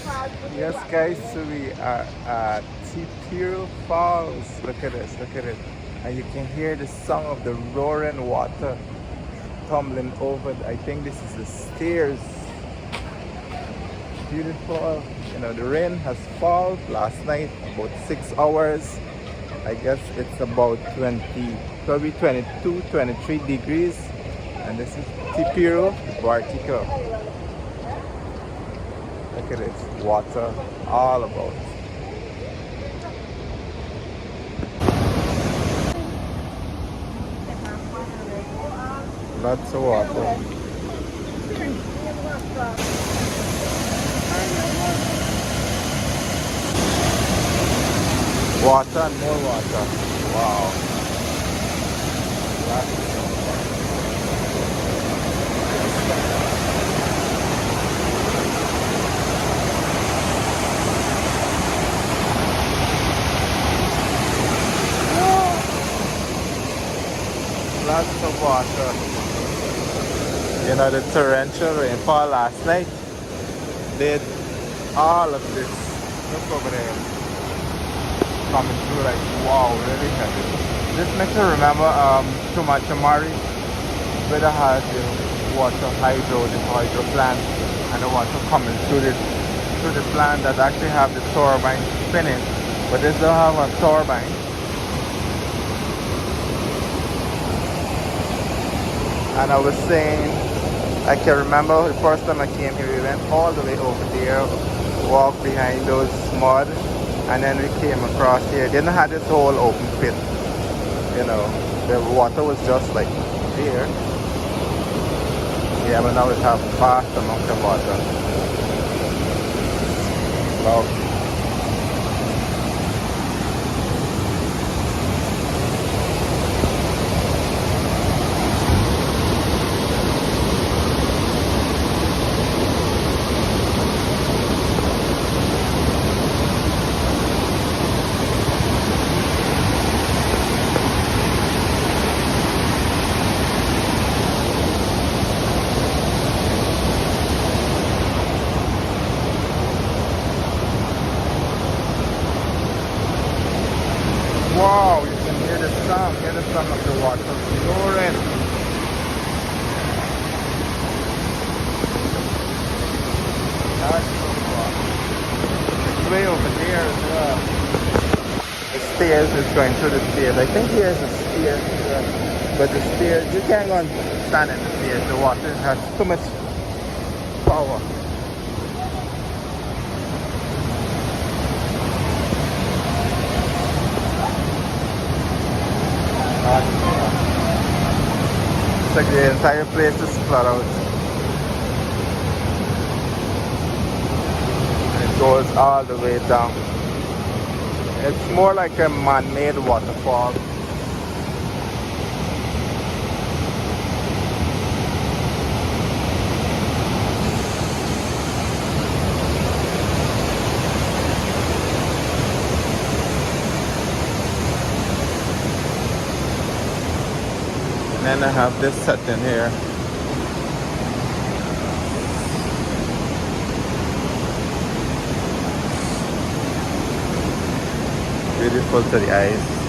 Yes, guys, so we are at Tiperu Falls. Look at this, look at it. And you can hear the sound of the roaring water tumbling over. I think this is the stairs. Beautiful. You know, the rain has fallen last night, about 6 hours. I guess it's about 20, probably 22, 23 degrees. And this is Tiperu vertical. Look at it, water all about. Lots of water. Water and more water. Wow. Lots of water. You know, the torrential rainfall last night did all of this. Look over there. Coming through like, wow, really heavy. This makes me remember Tumachamari, where they had the water hydro plant, and the water coming through the plant that actually have the turbine spinning, but this don't have a turbine. And I was saying, I can remember the first time I came here, we went all the way over there, walked behind those mud, and then we came across here. They didn't have this whole open pit, you know, the water was just like there. Yeah, but now we have vast amount of water. Wow. Wow, you can hear the sound of the water roaring. That's so far. It's way over there as well. The stairs is going through the stairs. I think here's a stair, but the stairs, you can't go and stand in the stairs. The water has too much power. It's like the entire place is flat out. And it goes all the way down. It's more like a man-made waterfall. And then I have this setting here. Beautiful to the eyes.